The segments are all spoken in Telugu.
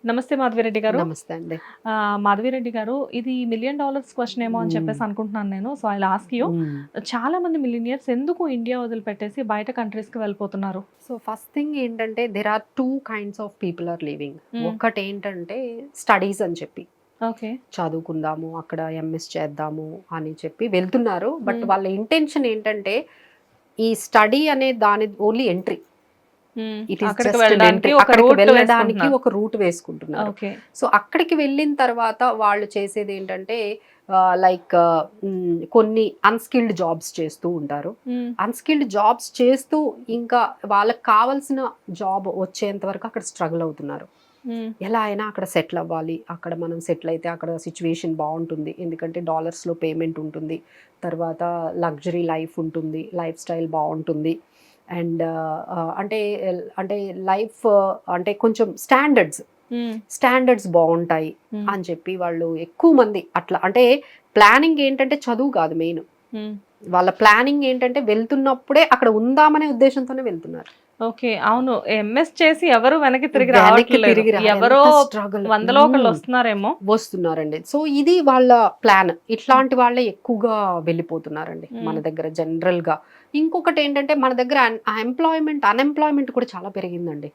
నమస్తే మాధవిరెడ్డి గారు. నమస్తే అండి. మాధవిరెడ్డి గారు, ఇది $1 మిలియన్ క్వశ్చన్ ఏమో అని చెప్పేసి అనుకుంటున్నాను నేను. So I will ask you. చాలా మంది మిలియనియర్స్ ఎందుకు ఇండియా వదిలిపెట్టేసి బయట కంట్రీస్కి వెళ్ళిపోతున్నారు? సో ఫస్ట్ థింగ్ ఏంటంటే there are 2 kinds of people are living. ఒకటి ఏంటంటే స్టడీస్ అని చెప్పి ఓకే, చదువుకుందాము, అక్కడ ఎంఎస్ చేద్దాము అని చెప్పి వెళ్తున్నారు. బట్ వాళ్ళ ఇంటెన్షన్ ఏంటంటే ఈ స్టడీ అనే దాని only entry, it is just వెళ్ళడానికి ఒక రూట్ వేసుకుంటున్నారు. సో అక్కడికి వెళ్ళిన తర్వాత వాళ్ళు చేసేది ఏంటంటే లైక్ కొన్ని అన్స్కిల్డ్ జాబ్స్ చేస్తూ ఉంటారు. అన్స్కిల్డ్ జాబ్స్ చేస్తూ ఇంకా వాళ్ళకి కావాల్సిన జాబ్ వచ్చేంత వరకు అక్కడ స్ట్రగుల్ అవుతున్నారు. ఎలా అయినా అక్కడ సెటిల్ అవ్వాలి, అక్కడ మనం సెటిల్ అయితే అక్కడ సిచ్యువేషన్ బాగుంటుంది, ఎందుకంటే డాలర్స్లో పేమెంట్ ఉంటుంది, తర్వాత లగ్జరీ లైఫ్ ఉంటుంది, లైఫ్ స్టైల్ బాగుంటుంది, అండ్ అంటే అంటే లైఫ్ అంటే కొంచెం స్టాండర్డ్స్ బాగుంటాయి అని చెప్పి వాళ్ళు ఎక్కువ మంది అట్లా, అంటే ప్లానింగ్ ఏంటంటే చదువు కాదు మెయిన్, వాళ్ళ ప్లానింగ్ ఏంటంటే వెళ్తున్నప్పుడే అక్కడ ఉందామనే ఉద్దేశంతోనే వెళ్తున్నారు. ఓకే, అవును. ఎంఎస్ చేసి ఎవరు వెనక్కి తిరిగి ఎవరో వందలో ఒకళ్ళు వస్తున్నారండి. సో ఇది వాళ్ళ ప్లాన్. ఇట్లాంటి వాళ్ళే ఎక్కువగా వెళ్ళిపోతున్నారండి మన దగ్గర జనరల్ గా. ఇంకొకటి ఏంటంటే మన దగ్గర అన్ఎంప్లాయ్మెంట్ కూడా చాలా పెరిగిందండి.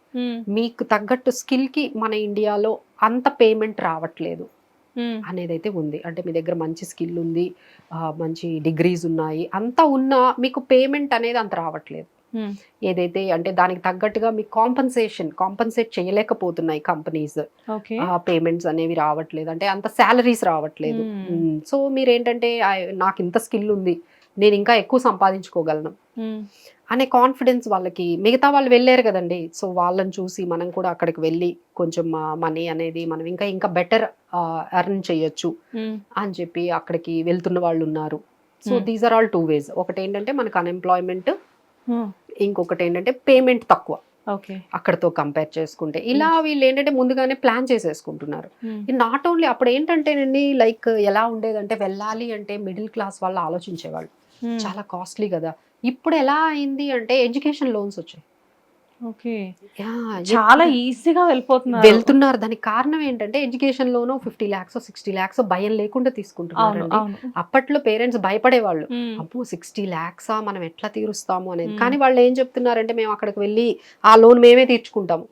మీకు తగ్గట్టు స్కిల్ కి మన ఇండియాలో అంత పేమెంట్ రావట్లేదు అనేది అయితే ఉంది. అంటే మీ దగ్గర మంచి స్కిల్ ఉంది, మంచి డిగ్రీస్ ఉన్నాయి, అంతా ఉన్నా మీకు పేమెంట్ అనేది అంత రావట్లేదు. ఏదైతే అంటే దానికి తగ్గట్టుగా మీకు కాంపన్సేట్ చేయలేకపోతున్నాయి కంపెనీస్. పేమెంట్స్ అనేవి రావట్లేదు, అంటే అంత శాలరీస్ రావట్లేదు. సో మీరేంటంటే నాకు ఇంత స్కిల్ ఉంది, నేను ఇంకా ఎక్కువ సంపాదించుకోగలను అనే కాన్ఫిడెన్స్ వాళ్ళకి, మిగతా వాళ్ళు వెళ్ళారు కదండి, సో వాళ్ళని చూసి మనం కూడా అక్కడికి వెళ్ళి కొంచెం మనీ అనేది మనం ఇంకా బెటర్ ఎర్న్ చేయొచ్చు అని చెప్పి అక్కడికి వెళ్తున్న వాళ్ళు ఉన్నారు. So these are all 2 ways. ఒకటి ఏంటంటే మనకు అన్ఎంప్లాయ్మెంట్, ఇంకొకటి ఏంటంటే పేమెంట్ తక్కువ అక్కడతో కంపేర్ చేసుకుంటే. ఇలా వీళ్ళు ఏంటంటే ముందుగానే ప్లాన్ చేసేసుకుంటున్నారు. నాట్ ఓన్లీ అప్పుడు ఏంటంటేనండి లైక్ ఎలా ఉండేదంటే వెళ్ళాలి అంటే మిడిల్ క్లాస్ వాళ్ళు ఆలోచించేవాళ్ళు, చాలా కాస్ట్లీ కదా. ఇప్పుడు ఎలా అయింది అంటే ఎడ్యుకేషన్ లోన్స్ వచ్చాయి, చాలా ఈజీగా వెళ్తున్నారు. దానికి కారణం ఏంటంటే ఎడ్యుకేషన్ లోను 50 lakhs 60 lakhs భయం లేకుండా తీసుకుంటున్నారు. అప్పట్లో పేరెంట్స్ భయపడేవాళ్ళు, అప్పు 60 lakhs మనం ఎట్లా తీరుస్తాము అనేది. కానీ వాళ్ళు ఏం చెప్తున్నారంటే మేము అక్కడికి వెళ్ళి ఆ లోన్ మేమే తీర్చుకుంటాము.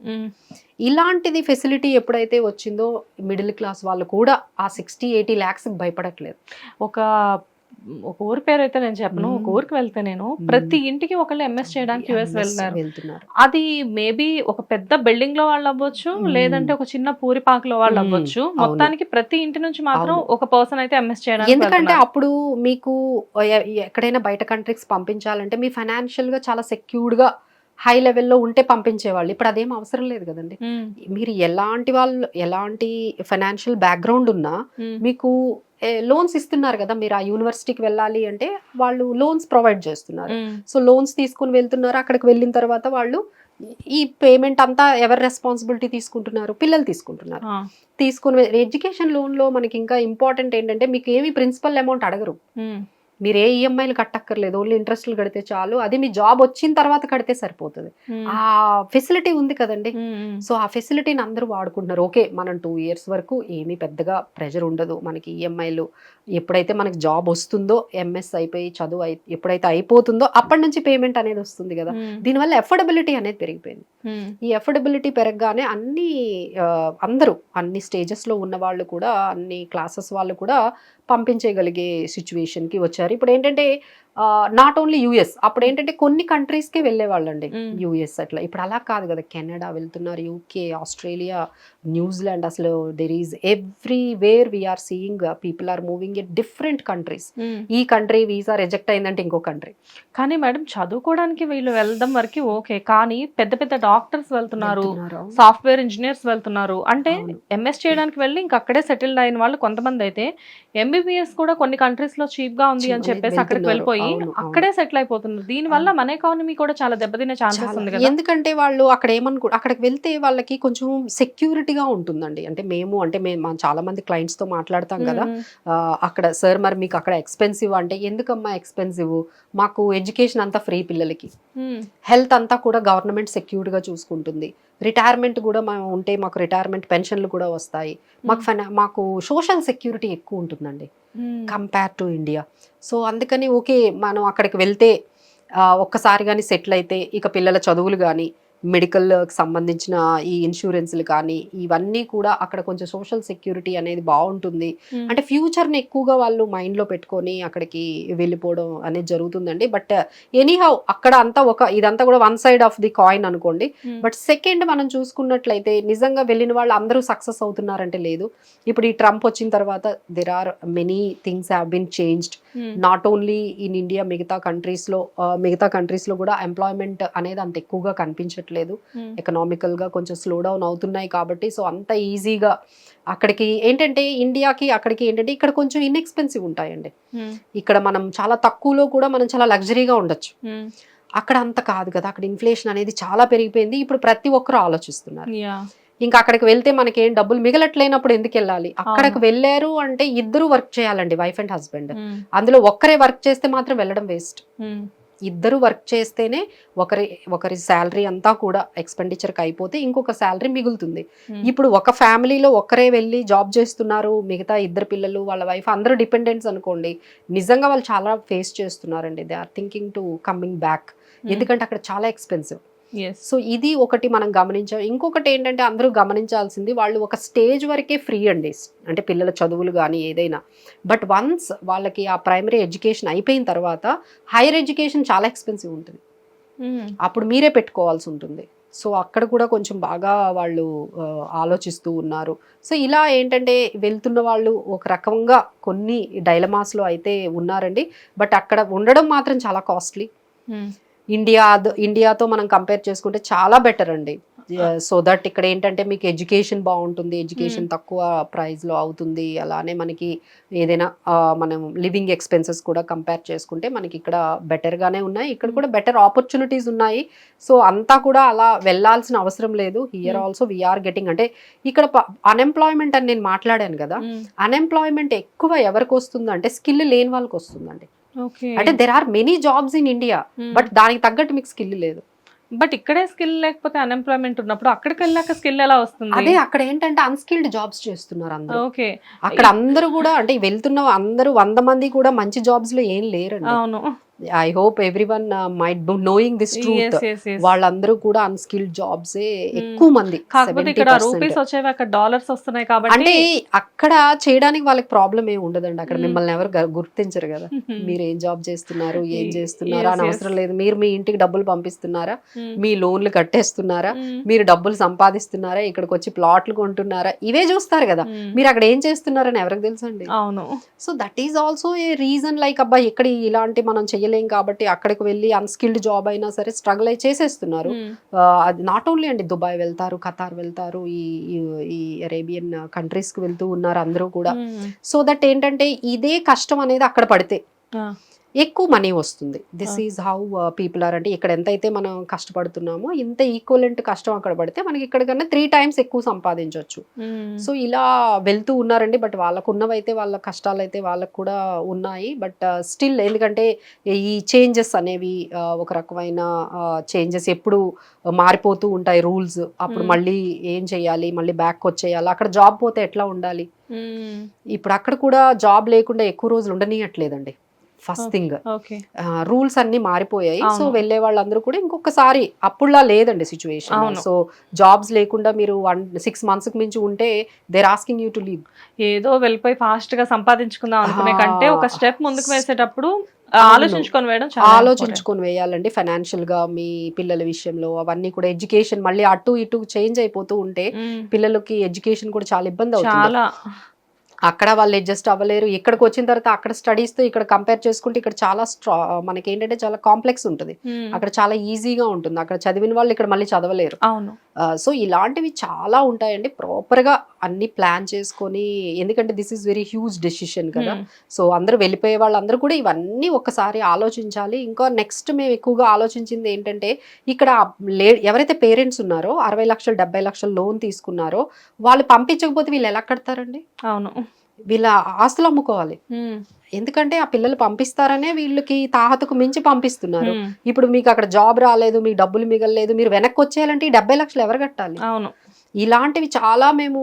ఇలాంటిది ఫెసిలిటీ ఎప్పుడైతే వచ్చిందో మిడిల్ క్లాస్ వాళ్ళు కూడా ఆ 60-80 lakhs భయపడట్లేదు. ఒక ఊరి పేరు అయితే నేను చెప్పను, ఒక ఊరికి వెళ్తే నేను ప్రతి ఇంటికి ఒకళ్ళు ఎంఎస్ చేయడానికి యుఎస్ వెళ్తున్నారు. అది మేబీ ఒక పెద్ద బిల్డింగ్ లో వాళ్ళు అవ్వచ్చు, లేదంటే ఒక చిన్న పూరిపాకలో వాళ్ళు అవ్వచ్చు, మొత్తానికి ప్రతి ఇంటి నుంచి మాత్రం ఒక పర్సన్ అయితే ఎంఎస్ చేయడానికి. ఎందుకంటే అప్పుడు మీకు ఎక్కడైనా బయట కంట్రీస్ పంపించాలంటే మీ ఫైనాన్షియల్ గా చాలా సెక్యూర్డ్ గా హై లెవెల్లో ఉంటే పంపించేవాళ్ళు. ఇప్పుడు అదేం అవసరం లేదు కదండి. మీరు ఎలాంటి ఫైనాన్షియల్ బ్యాక్గ్రౌండ్ ఉన్నా మీకు లోన్స్ ఇస్తున్నారు కదా. మీరు ఆ యూనివర్సిటీకి వెళ్ళాలి అంటే వాళ్ళు లోన్స్ ప్రొవైడ్ చేస్తున్నారు. సో లోన్స్ తీసుకుని వెళ్తున్నారు. అక్కడికి వెళ్ళిన తర్వాత వాళ్ళు ఈ పేమెంట్ అంతా ఎవరు రెస్పాన్సిబిలిటీ తీసుకుంటున్నారు? పిల్లలు తీసుకుంటున్నారు. తీసుకుని ఎడ్యుకేషన్ లోన్ లో మనకి ఇంకా ఇంపార్టెంట్ ఏంటంటే మీకు ఏమి ప్రిన్సిపల్ అమౌంట్ అడగరు, మీరు ఏ ఈఎంఐలు కట్టక్కర్లేదు, ఓన్లీ ఇంట్రెస్ట్లు కడితే చాలు. అది మీ జాబ్ వచ్చిన తర్వాత కడితే సరిపోతుంది. ఆ ఫెసిలిటీ ఉంది కదండి. సో ఆ ఫెసిలిటీని అందరూ వాడుకుంటున్నారు. ఓకే, మనం 2 years వరకు ఏమీ పెద్దగా ప్రెషర్ ఉండదు మనకి. ఈఎంఐలు ఎప్పుడైతే మనకి జాబ్ వస్తుందో, ఎంఎస్ అయిపోయి చదువు ఎప్పుడైతే అయిపోతుందో అప్పటి నుంచి పేమెంట్ అనేది వస్తుంది కదా. దీనివల్ల ఎఫోర్డబిలిటీ అనేది పెరిగిపోయింది. ఈ ఎఫోర్డబిలిటీ పెరగగానే అందరూ అన్ని స్టేజెస్ లో ఉన్న వాళ్ళు కూడా, అన్ని క్లాసెస్ వాళ్ళు కూడా పంపించగలిగే సిచ్యువేషన్ కి వచ్చారు. ఇప్పుడు ఏంటంటే నాట్ ఓన్లీ యుఎస్, అప్పుడు ఏంటంటే కొన్ని కంట్రీస్కే వెళ్ళేవాళ్ళండి యుఎస్ అట్లా. ఇప్పుడు అలా కాదు కదా. కెనడా వెళ్తున్నారు, యూకే, ఆస్ట్రేలియా, న్యూజిలాండ్, Zealand there is everywhere we're seeing people are moving at different countries. ఈ కంట్రీ వీసా రిజెక్ట్ అయిందంటే ఇంకో కంట్రీ. కానీ మేడం చదువుకోవడానికి వీళ్ళు వెళ్దాం వరకు ఓకే, కానీ పెద్ద పెద్ద డాక్టర్స్ వెళ్తున్నారు, సాఫ్ట్వేర్ ఇంజనీర్స్ వెళ్తున్నారు, అంటే ఎంఎస్ చేయడానికి వెళ్ళి ఇంక అక్కడే సెటిల్డ్ అయిన వాళ్ళు కొంతమంది అయితే ఎంబీబీఎస్ కూడా కొన్ని కంట్రీస్ లో చీప్ గా ఉంది అని చెప్పేసి అక్కడికి వెళ్ళిపోయి వెళ్ళిపోయి అక్కడే సెటిల్ అయిపోతున్నారు. దీని వల్ల మన ఎకానమీ కూడా చాలా దెబ్బతినే ఛాన్సెస్ ఉంది కదా. ఎందుకంటే వాళ్ళు అక్కడ అక్కడికి వెళ్తే వాళ్ళకి కొంచెం సెక్యూరిటీగా ఉంటుందండి. అంటే మేము చాలా మంది క్లయింట్స్ తో మాట్లాడతాం కదా, అక్కడ సార్ మరి మీకు అక్కడ ఎక్స్పెన్సివ్ అంటే, ఎందుకమ్మా ఎక్స్పెన్సివ్, మాకు ఎడ్యుకేషన్ అంతా ఫ్రీ పిల్లలకి, హెల్త్ అంతా కూడా గవర్నమెంట్ సెక్యూర్డ్ గా చూసుకుంటుంది, రిటైర్మెంట్ కూడా ఉంటే మాకు రిటైర్మెంట్ పెన్షన్లు కూడా వస్తాయి, మాకు సోషల్ సెక్యూరిటీ ఎక్కువ ఉంటుందండి కంపేర్ టు ఇండియా. సో అందుకని ఓకే మనం అక్కడికి వెళ్తే ఒక్కసారి కానీ సెటిల్ అయితే ఇక పిల్లల చదువులు కానీ మెడికల్కి సంబంధించిన ఈ ఇన్సూరెన్స్లు కానీ ఇవన్నీ కూడా అక్కడ కొంచెం సోషల్ సెక్యూరిటీ అనేది బాగుంటుంది. అంటే ఫ్యూచర్ని ఎక్కువగా వాళ్ళు మైండ్లో పెట్టుకొని అక్కడికి వెళ్ళిపోవడం అనేది జరుగుతుందండి. బట్ ఎనీహౌ అక్కడ అంతా ఇదంతా కూడా one side of the coin అనుకోండి. బట్ సెకండ్ మనం చూసుకున్నట్లయితే నిజంగా వెళ్ళిన వాళ్ళు అందరూ సక్సెస్ అవుతున్నారంటే లేదు. ఇప్పుడు ఈ ట్రంప్ వచ్చిన తర్వాత there are many things have been changed, not only in India, మిగతా కంట్రీస్లో కూడా ఎంప్లాయ్మెంట్ అనేది అంత ఎక్కువగా కనిపించట్లేదు. ఎకనామికల్ గా కొంచెం స్లో డౌన్ అవుతున్నాయి కాబట్టి సో అంత ఈజీగా అక్కడికి ఏంటంటే ఇండియాకి అక్కడికి ఏంటంటే ఇక్కడ కొంచెం ఇన్ఎక్స్పెన్సివ్ ఉంటాయండి. ఇక్కడ మనం చాలా తక్కువలో కూడా మనం చాలా లగ్జరీగా ఉండొచ్చు. అక్కడ అంత కాదు కదా, అక్కడ ఇన్ఫ్లేషన్ అనేది చాలా పెరిగిపోయింది. ఇప్పుడు ప్రతి ఒక్కరు ఆలోచిస్తున్నారు ఇంకా అక్కడికి వెళ్తే మనకేం డబ్బులు మిగలట్లేనప్పుడు ఎందుకు వెళ్ళాలి. అక్కడికి వెళ్ళారు అంటే ఇద్దరు వర్క్ చేయాలండి, వైఫ్ అండ్ హస్బెండ్. అందులో ఒక్కరే వర్క్ చేస్తే మాత్రం వెళ్ళడం వేస్ట్. ఇద్దరు వర్క్ చేస్తేనే ఒకరి శాలరీ అంతా కూడా ఎక్స్పెండిచర్కి అయిపోతే ఇంకొక శాలరీ మిగులుతుంది. ఇప్పుడు ఒక ఫ్యామిలీలో ఒక్కరే వెళ్ళి జాబ్ చేస్తున్నారు, మిగతా ఇద్దరు పిల్లలు వాళ్ళ వైఫ్ అందరూ డిపెండెంట్స్ అనుకోండి, నిజంగా వాళ్ళు చాలా ఫేస్ చేస్తున్నారండి. They are thinking to coming back, ఎందుకంటే అక్కడ చాలా ఎక్స్పెన్సివ్. సో ఇది ఒకటి మనం గమనించాం. ఇంకొకటి ఏంటంటే అందరూ గమనించాల్సింది, వాళ్ళు ఒక స్టేజ్ వరకే ఫ్రీ అండి, అంటే పిల్లల చదువులు కానీ ఏదైనా. బట్ వన్స్ వాళ్ళకి ఆ ప్రైమరీ ఎడ్యుకేషన్ అయిపోయిన తర్వాత హైయర్ ఎడ్యుకేషన్ చాలా ఎక్స్పెన్సివ్ ఉంటుంది, అప్పుడు మీరే పెట్టుకోవాల్సి ఉంటుంది. సో అక్కడ కూడా కొంచెం బాగా వాళ్ళు ఆలోచిస్తూ ఉన్నారు. సో ఇలా ఏంటంటే వెళ్తున్న వాళ్ళు ఒక రకంగా కొన్ని డైలమాస్లో అయితే ఉన్నారండి. బట్ అక్కడ ఉండడం మాత్రం చాలా కాస్ట్లీ. ఇండియాతో మనం కంపేర్ చేసుకుంటే చాలా బెటర్ అండి. సో దట్ ఇక్కడ ఏంటంటే మీకు ఎడ్యుకేషన్ బాగుంటుంది, ఎడ్యుకేషన్ తక్కువ ప్రైస్లో అవుతుంది. అలానే మనకి ఏదైనా మనం లివింగ్ ఎక్స్పెన్సెస్ కూడా కంపేర్ చేసుకుంటే మనకి ఇక్కడ బెటర్గానే ఉన్నాయి. ఇక్కడ కూడా బెటర్ ఆపర్చునిటీస్ ఉన్నాయి. సో అంతా కూడా అలా వెళ్ళాల్సిన అవసరం లేదు. హియర్ ఆల్సో వీఆర్ గెటింగ్, అంటే ఇక్కడ అన్ఎంప్లాయ్మెంట్ అని నేను మాట్లాడాను కదా, అన్ఎంప్లాయ్మెంట్ ఎక్కువ ఎవరికి వస్తుంది అంటే స్కిల్ లేని వాళ్ళకి వస్తుందండి. అంటే there are many jobs in India, but దానికి తగ్గట్టు మీకు స్కిల్ లేదు. బట్ ఇక్కడే స్కిల్ లేకపోతే అన్ఎంప్లాయ్మెంట్ ఉన్నప్పుడు అక్కడికి వెళ్ళాక స్కిల్ ఎలా వస్తుంది? అదే అక్కడ ఏంటంటే అన్స్కిల్డ్ జాబ్స్ చేస్తున్నారు అందరూ. అక్కడ అందరూ కూడా అంటే వెళ్తున్న అందరూ 100 మంది కూడా మంచి జాబ్స్ లో ఏం లేరండి. అవును, I hope everyone might be knowing this truth. వాళ్ళందరూ కూడా అన్స్కిల్డ్ జాబ్స్ ఎక్కువ మంది. ఇక్కడ రూపీస్ వచ్చేవి, అక్కడ డాలర్స్ వస్తున్నాయి కాబట్టి అంటే అక్కడ చేయడానికి వాళ్ళకి ప్రాబ్లం ఏమి ఉండదండి. అక్కడ మిమ్మల్ని ఎవరు గుర్తించరు కదా, మీరు ఏం జాబ్ చేస్తున్నారు ఏం చేస్తున్నారా అని అవసరం లేదు. మీరు మీ ఇంటికి డబ్బులు పంపిస్తున్నారా, మీ లోన్లు కట్టేస్తున్నారా, మీరు డబ్బులు సంపాదిస్తున్నారా, ఇక్కడికి వచ్చి ప్లాట్లు కొంటున్నారా, ఇవే చూస్తారు కదా. మీరు అక్కడ ఏం చేస్తున్నారని ఎవరికి తెలుసండి. అవును. So that is also a reason, like అబ్బా ఇక్కడ ఇలాంటి మనం చెయ్యలేం కాబట్టి అక్కడికి వెళ్ళి అన్స్కిల్డ్ జాబ్ అయినా సరే స్ట్రగుల్ అయి చేసేస్తున్నారు. అది నాట్ ఓన్లీ అండి, దుబాయ్ వెళ్తారు, ఖతార్ వెళ్తారు, ఈ అరేబియన్ కంట్రీస్ కి వెళ్తూ ఉన్నారు అందరూ కూడా. సో దట్ ఏంటంటే ఇదే కష్టం అనేది అక్కడ పడితే ఎక్కువ మనీ వస్తుంది. This is how people are. అంటే ఇక్కడ ఎంతైతే మనం కష్టపడుతున్నామో ఇంత ఈక్వలెంట్ కష్టం అక్కడ పడితే మనకి ఇక్కడ కన్నా 3 times ఎక్కువ సంపాదించవచ్చు. సో ఇలా వెళ్తూ ఉన్నారండి. బట్ వాళ్ళకు ఉన్నవైతే వాళ్ళ కష్టాలు అయితే వాళ్ళకు కూడా ఉన్నాయి. బట్ స్టిల్ ఎందుకంటే ఈ చేంజెస్ అనేవి ఒక రకమైన చేంజెస్ ఎప్పుడు మారిపోతూ ఉంటాయి రూల్స్. అప్పుడు మళ్ళీ ఏం చెయ్యాలి, మళ్ళీ బ్యాక్ వచ్చేయాలి. అక్కడ జాబ్ పోతే ఎట్లా ఉండాలి, ఇప్పుడు అక్కడ కూడా జాబ్ లేకుండా ఎక్కువ రోజులు ఉండనియట్లేదండి. ఫస్ట్ థింగ్ రూల్స్ అన్ని మారిపోయాయి. సో వెళ్లే వాళ్ళందరూ కూడా ఇంకొకసారి అప్పుడులా లేదండి సిచ్యువేషన్. సో జాబ్స్ లేకుండా మీరు 6 months మించి ఉంటే they're asking you to leave. ఏదో వెళ్ళిపోయి ఫాస్ట్ గా సంపాదించుకుందాం అనుకునే కంటే ఒక స్టెప్ ముందుకు వేసేటప్పుడు ఆలోచించుకొని వేయాలండి. ఫైనాన్షియల్ గా మీ పిల్లల విషయంలో అవన్నీ కూడా ఎడ్యుకేషన్ మళ్ళీ అటు ఇటు చేంజ్ అయిపోతూ ఉంటే పిల్లలకి ఎడ్యుకేషన్ కూడా చాలా ఇబ్బంది అవుతుంది. అక్కడ వాళ్ళు అడ్జస్ట్ అవ్వలేరు. ఇక్కడికి వచ్చిన తర్వాత అక్కడ స్టడీస్తో ఇక్కడ కంపేర్ చేసుకుంటే ఇక్కడ చాలా మనకి ఏంటంటే చాలా కాంప్లెక్స్ ఉంటుంది, అక్కడ చాలా ఈజీగా ఉంటుంది. అక్కడ చదివిన వాళ్ళు ఇక్కడ మళ్ళీ చదవలేరు. సో ఇలాంటివి చాలా ఉంటాయండి. ప్రాపర్గా అన్ని ప్లాన్ చేసుకొని, ఎందుకంటే this is very huge decision కదా. సో అందరూ వెళ్ళిపోయే వాళ్ళందరూ కూడా ఇవన్నీ ఒక్కసారి ఆలోచించాలి. ఇంకా నెక్స్ట్ మేము ఎక్కువగా ఆలోచించింది ఏంటంటే, ఇక్కడ ఎవరైతే పేరెంట్స్ ఉన్నారో 60 లక్షలు 70 లక్షలు లోన్ తీసుకున్నారో వాళ్ళు పంపించకపోతే వీళ్ళు ఎలా కడతారండి? అవును, వీళ్ళ ఆస్తులు అమ్ముకోవాలి. ఎందుకంటే ఆ పిల్లలు పంపిస్తారనే వీళ్ళకి తాహతకు మించి పంపిస్తున్నారు. ఇప్పుడు మీకు అక్కడ జాబ్ రాలేదు, మీకు డబ్బులు మిగలలేదు, మీరు వెనక్కి వచ్చేయాలంటే ఈ 70 లక్షలు ఎవరు కట్టాలి? అవును, ఇలాంటివి చాలా మేము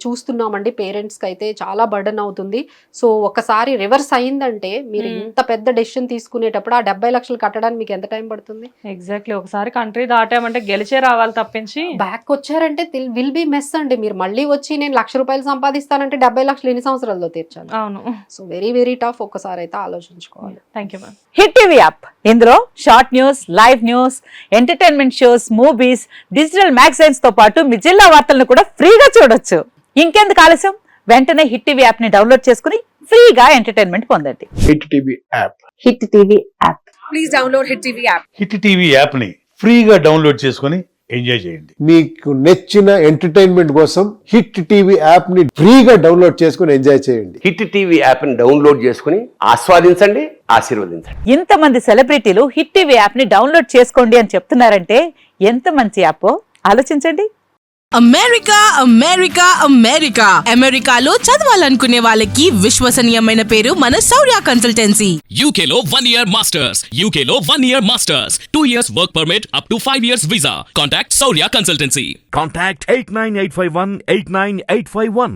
చూస్తున్నామండి. పేరెంట్స్కి అయితే చాలా బర్డన్ అవుతుంది. సో ఒకసారి రివర్స్ అయిందంటే మీరు ఇంత పెద్ద డెసిషన్ తీసుకునేటప్పుడు ఆ 70 లక్షలు కట్టడానికి మీకు ఎంత టైం పడుతుంది? ఎగ్జాక్ట్లీ. ఒకసారి కంట్రీ దాటామంటే గెలిచే రావాలి తప్పించి బ్యాక్ వచ్చారంటే విల్ బి మెస్ అండి. మీరు మళ్ళీ వచ్చి నేను ₹1,00,000 సంపాదిస్తానంటే 70 లక్షలు ఎన్ని సంవత్సరాల్లో తీర్చాలి? అవును. So very very tough. ఒక్కసారి అయితే ఆలోచించుకోవాలి. Thank you ma'am. Hit TV app, ఇందులో short news, live news, entertainment shows, movies, digital magazines తో పాటు మీ జిల్లా వార్తలను కూడా ఫ్రీగా చూడొచ్చు. ఇంకెందుకు ఆలస్యం, వెంటనే హిట్ టీవీ యాప్ ని డౌన్లోడ్ చేసుకుని ఫ్రీగా ఎంటర్టైన్మెంట్ పొందండి. Hit TV app. Hit TV app. Please download hit TV app. Hit TV app ని ఫ్రీగా డౌన్లోడ్ చేసుకొని ఎంజాయ్ చేయండి. మీకు నచ్చిన ఎంటర్టైన్మెంట్ కోసం హిట్ టీవీ యాప్ ని ఫ్రీగా డౌన్లోడ్ చేసుకొని ఎంజాయ్ చేయండి. హిట్ టీవీ యాప్ ని డౌన్లోడ్ చేసుకుని ఆస్వాదించండి, ఆశీర్వదించండి. ఇంతమంది సెలబ్రిటీలు హిట్ టీవీ యాప్ ని డౌన్లోడ్ చేసుకోండి అని చెప్తున్నారంటే ఎంత మంచి యాప్ ఆలోచించండి. అమెరికా అమెరికా అమెరికా అమెరికాలో చదవాలనుకునే వాళ్ళకి విశ్వసనీయమైన పేరు మన శౌర్య కన్సల్టెన్సీ. UK లో 1 year masters, UK లో 1 year masters, 2 years work permit up to 5 years visa. Contact Saurya Consultancy. Contact 89851 89851.